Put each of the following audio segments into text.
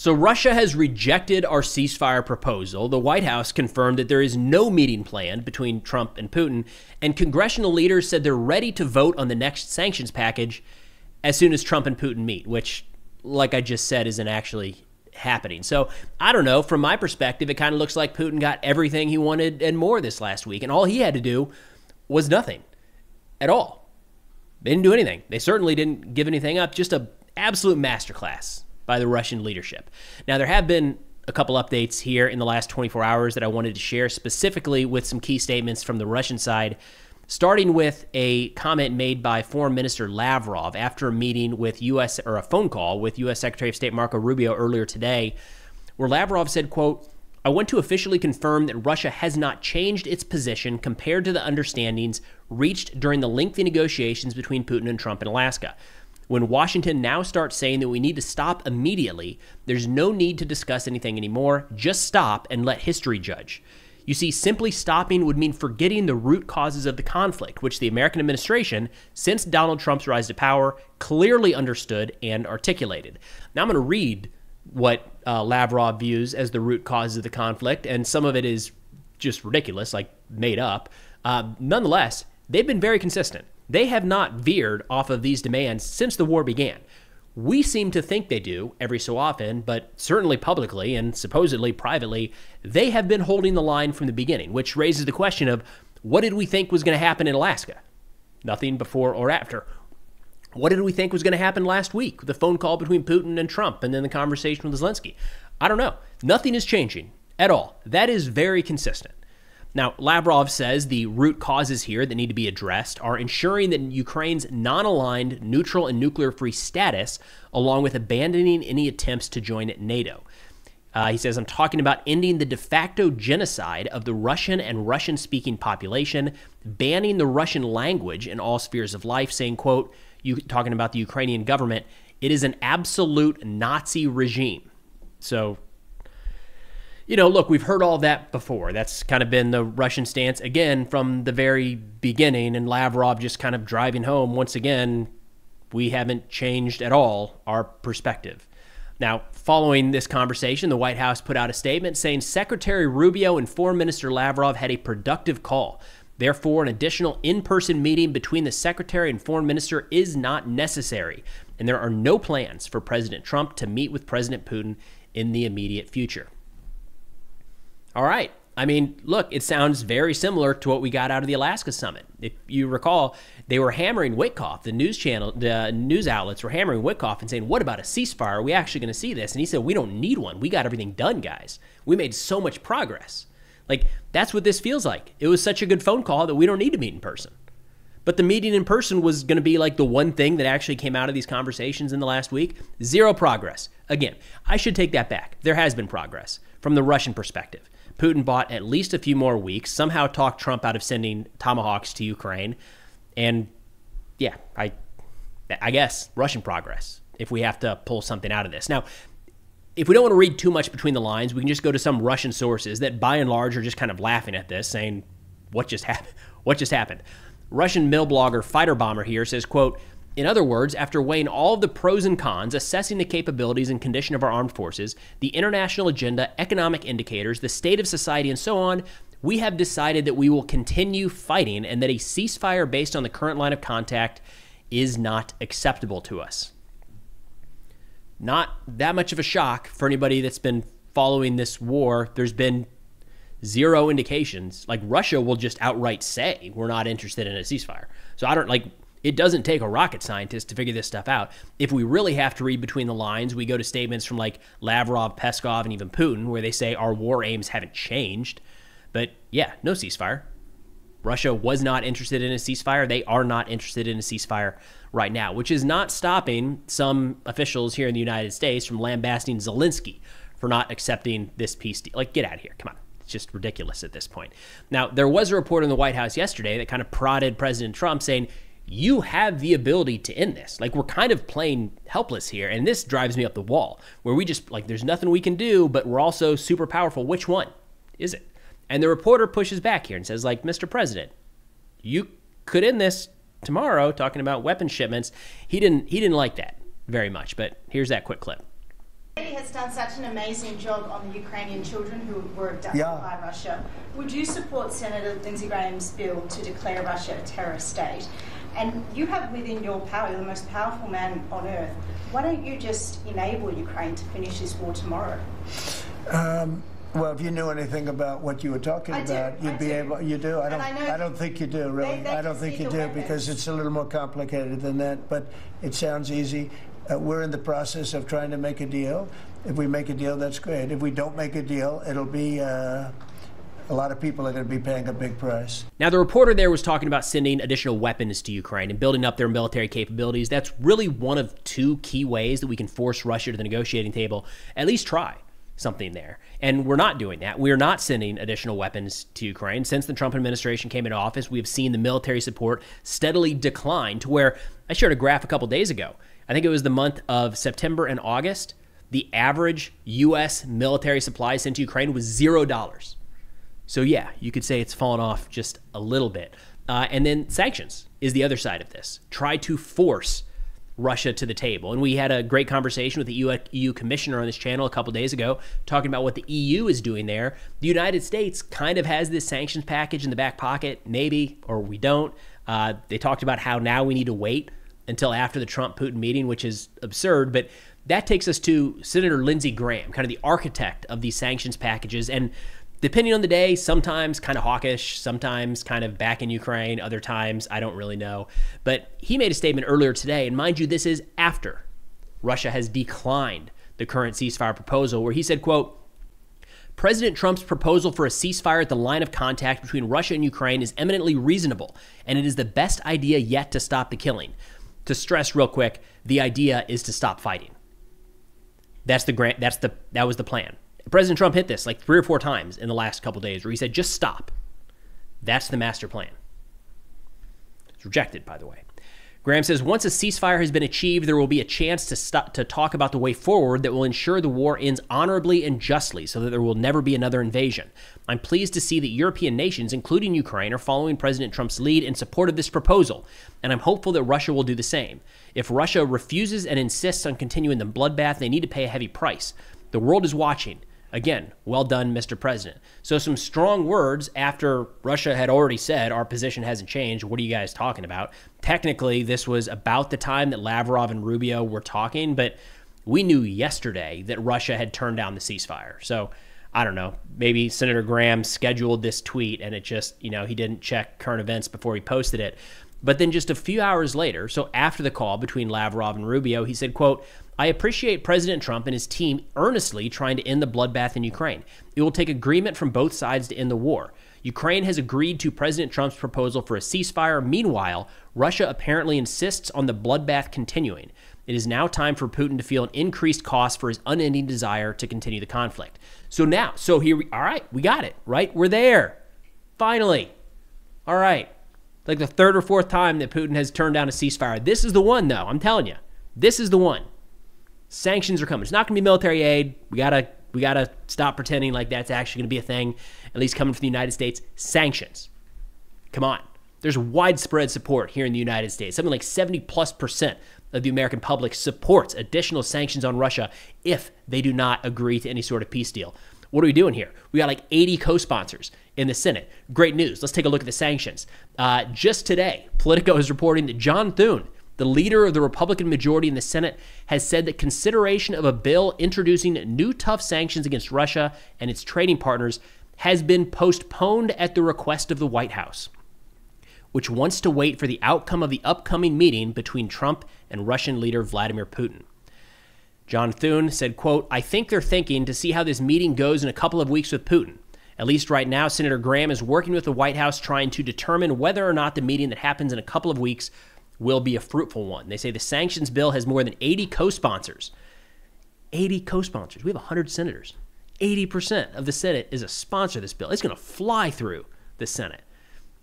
So Russia has rejected our ceasefire proposal. The White House confirmed that there is no meeting planned between Trump and Putin, and congressional leaders said they're ready to vote on the next sanctions package as soon as Trump and Putin meet, which, like I just said, isn't actually happening. So I don't know. From my perspective, it kind of looks like Putin got everything he wanted and more this last week, and all he had to do was nothing at all. They didn't do anything. They certainly didn't give anything up. Just an absolute masterclass by the Russian leadership. Now, there have been a couple updates here in the last 24 hours that I wanted to share, specifically with some key statements from the Russian side, starting with a comment made by Foreign Minister Lavrov after a meeting with a phone call with U.S. Secretary of State Marco Rubio earlier today, where Lavrov said, quote, "I want to officially confirm that Russia has not changed its position compared to the understandings reached during the lengthy negotiations between Putin and Trump in Alaska. When Washington now starts saying that we need to stop immediately, there's no need to discuss anything anymore. Just stop and let history judge. You see, simply stopping would mean forgetting the root causes of the conflict, which the American administration, since Donald Trump's rise to power, clearly understood and articulated." Now I'm going to read what Lavrov views as the root causes of the conflict, and some of it is just ridiculous, like made up. Nonetheless, they've been very consistent. They have not veered off of these demands since the war began. We seem to think they do every so often, but certainly publicly and supposedly privately, they have been holding the line from the beginning, which raises the question of what did we think was going to happen in Alaska? Nothing before or after. What did we think was going to happen last week? The phone call between Putin and Trump and then the conversation with Zelensky. I don't know. Nothing is changing at all. That is very consistent. Now, Lavrov says the root causes here that need to be addressed are ensuring that Ukraine's non-aligned, neutral, and nuclear-free status, along with abandoning any attempts to join NATO. He says, "I'm talking about ending the de facto genocide of the Russian and Russian-speaking population, banning the Russian language in all spheres of life," saying, quote, talking about the Ukrainian government, "It is an absolute Nazi regime." So, look, we've heard all that before. That's kind of been the Russian stance, again, from the very beginning, and Lavrov just kind of driving home, once again, we haven't changed at all our perspective. Now, following this conversation, the White House put out a statement saying Secretary Rubio and Foreign Minister Lavrov had a productive call. Therefore, an additional in-person meeting between the Secretary and Foreign Minister is not necessary, and there are no plans for President Trump to meet with President Putin in the immediate future. All right. I mean, look, it sounds very similar to what we got out of the Alaska summit. If you recall, they were hammering Witkoff, the news outlets were hammering Witkoff and saying, what about a ceasefire? Are we actually going to see this? And he said, we don't need one. We got everything done, guys. We made so much progress. Like, that's what this feels like. It was such a good phone call that we don't need to meet in person. But the meeting in person was going to be like the one thing that actually came out of these conversations in the last week. Zero progress. Again, I should take that back. There has been progress from the Russian perspective. Putin bought at least a few more weeks, somehow talked Trump out of sending Tomahawks to Ukraine. And yeah, I guess Russian progress, if we have to pull something out of this. Now, if we don't want to read too much between the lines, we can just go to some Russian sources that by and large are just kind of laughing at this, saying, what just happened? What just happened? Russian mill blogger Fighter Bomber here says, quote, in other words, after weighing all of the pros and cons, assessing the capabilities and condition of our armed forces, the international agenda, economic indicators, the state of society, and so on, we have decided that we will continue fighting and that a ceasefire based on the current line of contact is not acceptable to us. Not that much of a shock for anybody that's been following this war. There's been zero indications. Like, Russia will just outright say, we're not interested in a ceasefire. So it doesn't take a rocket scientist to figure this stuff out. If we really have to read between the lines, we go to statements from like Lavrov, Peskov, and even Putin, where they say our war aims haven't changed. But yeah, no ceasefire. Russia was not interested in a ceasefire. They are not interested in a ceasefire right now, which is not stopping some officials here in the United States from lambasting Zelensky for not accepting this peace deal. Like, get out of here. Come on. It's just ridiculous at this point. Now, there was a report in the White House yesterday that kind of prodded President Trump saying, you have the ability to end this. Like, we're kind of playing helpless here. And this drives me up the wall, where we just, like, there's nothing we can do, but we're also super powerful. Which one is it? And the reporter pushes back here and says, like, Mr. President, you could end this tomorrow, talking about weapons shipments. He didn't like that very much, but here's that quick clip. He has done such an amazing job on the Ukrainian children who were abducted by Russia. Would you support Senator Lindsey Graham's bill to declare Russia a terrorist state? And you have within your power, you're the most powerful man on earth. Why don't you just enable Ukraine to finish this war tomorrow? Well, if you knew anything about what you were talking about, you'd be able. You do. I don't think you do, really. I don't think you do, because it's a little more complicated than that. But it sounds easy. We're in the process of trying to make a deal. If we make a deal, that's great. If we don't make a deal, it'll be a lot of people are going to be paying a big price. Now, the reporter there was talking about sending additional weapons to Ukraine and building up their military capabilities. That's really one of two key ways that we can force Russia to the negotiating table. At least try something there. And we're not doing that. We're not sending additional weapons to Ukraine. Since the Trump administration came into office, we have seen the military support steadily decline to where I shared a graph a couple days ago. I think it was the month of September and August. The average U.S. military supply sent to Ukraine was $0. So yeah, you could say it's fallen off just a little bit. And then sanctions is the other side of this. Try to force Russia to the table. And we had a great conversation with the EU commissioner on this channel a couple days ago talking about what the EU is doing there. The United States kind of has this sanctions package in the back pocket, maybe, or we don't. They talked about how now we need to wait until after the Trump-Putin meeting, which is absurd. But that takes us to Senator Lindsey Graham, kind of the architect of these sanctions packages. And depending on the day, sometimes kind of hawkish, sometimes kind of back in Ukraine, other times I don't really know. But he made a statement earlier today, and mind you, this is after Russia has declined the current ceasefire proposal, where he said, quote, President Trump's proposal for a ceasefire at the line of contact between Russia and Ukraine is eminently reasonable, and it is the best idea yet to stop the killing. To stress real quick, the idea is to stop fighting. That was the plan. President Trump hit this like 3 or 4 times in the last couple days where he said, just stop. That's the master plan. It's rejected, by the way. Graham says, once a ceasefire has been achieved, there will be a chance to talk about the way forward that will ensure the war ends honorably and justly so that there will never be another invasion. I'm pleased to see that European nations, including Ukraine, are following President Trump's lead in support of this proposal, and I'm hopeful that Russia will do the same. If Russia refuses and insists on continuing the bloodbath, they need to pay a heavy price. The world is watching. Again, well done, Mr. President. So some strong words after Russia had already said our position hasn't changed. What are you guys talking about? Technically, this was about the time that Lavrov and Rubio were talking, but we knew yesterday that Russia had turned down the ceasefire. So I don't know, maybe Senator Graham scheduled this tweet and it just, he didn't check current events before he posted it. But then just a few hours later, so after the call between Lavrov and Rubio, he said, quote, I appreciate President Trump and his team earnestly trying to end the bloodbath in Ukraine. It will take agreement from both sides to end the war. Ukraine has agreed to President Trump's proposal for a ceasefire. Meanwhile, Russia apparently insists on the bloodbath continuing. It is now time for Putin to feel an increased cost for his unending desire to continue the conflict. All right, we got it, right? We're there. Finally. All right. Like the 3rd or 4th time that Putin has turned down a ceasefire. This is the one, though. I'm telling you. This is the one. Sanctions are coming. It's not going to be military aid. We gotta stop pretending like that's actually going to be a thing, at least coming from the United States. Sanctions. Come on. There's widespread support here in the United States. Something like 70+% of the American public supports additional sanctions on Russia if they do not agree to any sort of peace deal. What are we doing here? We got like 80 co-sponsors in the Senate. Great news. Let's take a look at the sanctions. Just today, Politico is reporting that John Thune, the leader of the Republican majority in the Senate, has said that consideration of a bill introducing new tough sanctions against Russia and its trading partners has been postponed at the request of the White House, which wants to wait for the outcome of the upcoming meeting between Trump and Russian leader Vladimir Putin. John Thune said, quote, I think they're thinking to see how this meeting goes in a couple of weeks with Putin. At least right now, Senator Graham is working with the White House trying to determine whether or not the meeting that happens in a couple of weeks will be a fruitful one. They say the sanctions bill has more than 80 co-sponsors. 80 co-sponsors. We have 100 senators. 80% of the Senate is a sponsor of this bill. It's going to fly through the Senate.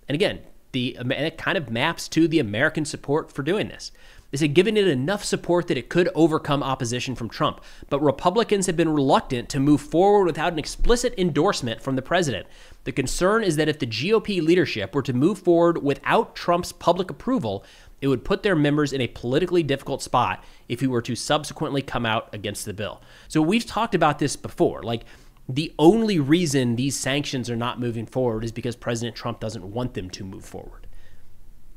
And again, it kind of maps to the American support for doing this. They said giving it enough support that it could overcome opposition from Trump. But Republicans have been reluctant to move forward without an explicit endorsement from the president. The concern is that if the GOP leadership were to move forward without Trump's public approval, It would put their members in a politically difficult spot if he were to subsequently come out against the bill. So we've talked about this before. Like, the only reason these sanctions are not moving forward is because President Trump doesn't want them to move forward.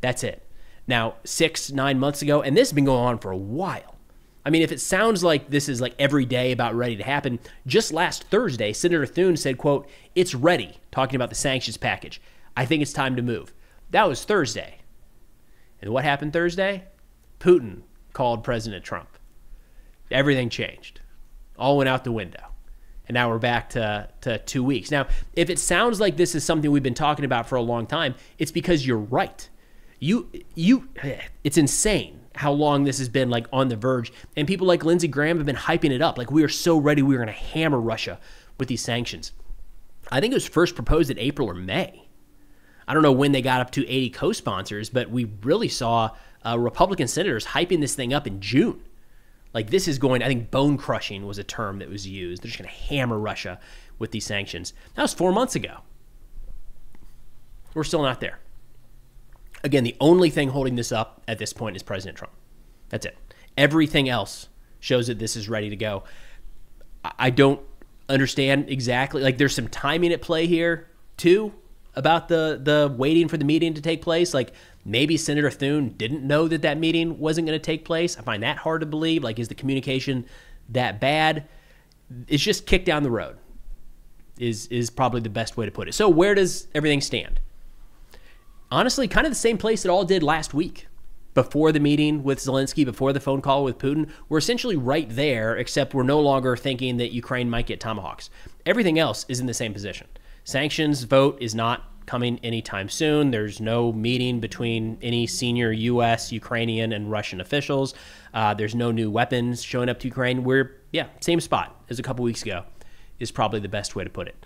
That's it. Now, 6-9 months ago, and this has been going on for a while. I mean, if it sounds like this is like every day about ready to happen, just last Thursday, Senator Thune said, quote, "It's ready," talking about the sanctions package. "I think it's time to move." That was Thursday. And what happened Thursday? Putin called President Trump. Everything changed. All went out the window. And now we're back to 2 weeks. Now, if it sounds like this is something we've been talking about for a long time, it's because you're right. It's insane how long this has been like on the verge. And people like Lindsey Graham have been hyping it up. Like, we are so ready, we're going to hammer Russia with these sanctions. I think it was first proposed in April or May. I don't know when they got up to 80 co-sponsors, but we really saw Republican senators hyping this thing up in June. Like, this is going, I think bone crushing was a term that was used. They're just going to hammer Russia with these sanctions. That was 4 months ago. We're still not there. Again, the only thing holding this up at this point is President Trump. That's it. Everything else shows that this is ready to go. I don't understand exactly. Like, there's some timing at play here, too, about the waiting for the meeting to take place. Like, maybe Senator Thune didn't know that that meeting wasn't going to take place. I find that hard to believe. Like, is the communication that bad? It's just kicked down the road is probably the best way to put it. So where does everything stand? Honestly, kind of the same place it all did last week. Before the meeting with Zelensky, before the phone call with Putin, we're essentially right there, except we're no longer thinking that Ukraine might get Tomahawks. Everything else is in the same position. Sanctions vote is not coming anytime soon. There's no meeting between any senior U.S., Ukrainian, and Russian officials. There's no new weapons showing up to Ukraine. We're, same spot as a couple weeks ago is probably the best way to put it.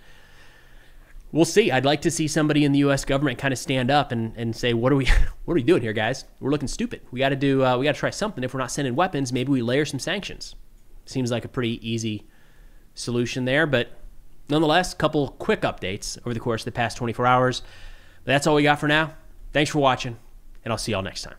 We'll see. I'd like to see somebody in the U.S. government kind of stand up and say, what are we doing here, guys? We're looking stupid. We got to try something. If we're not sending weapons, maybe we layer some sanctions. Seems like a pretty easy solution there, but nonetheless, a couple quick updates over the course of the past 24 hours. But that's all we got for now. Thanks for watching, and I'll see y'all next time.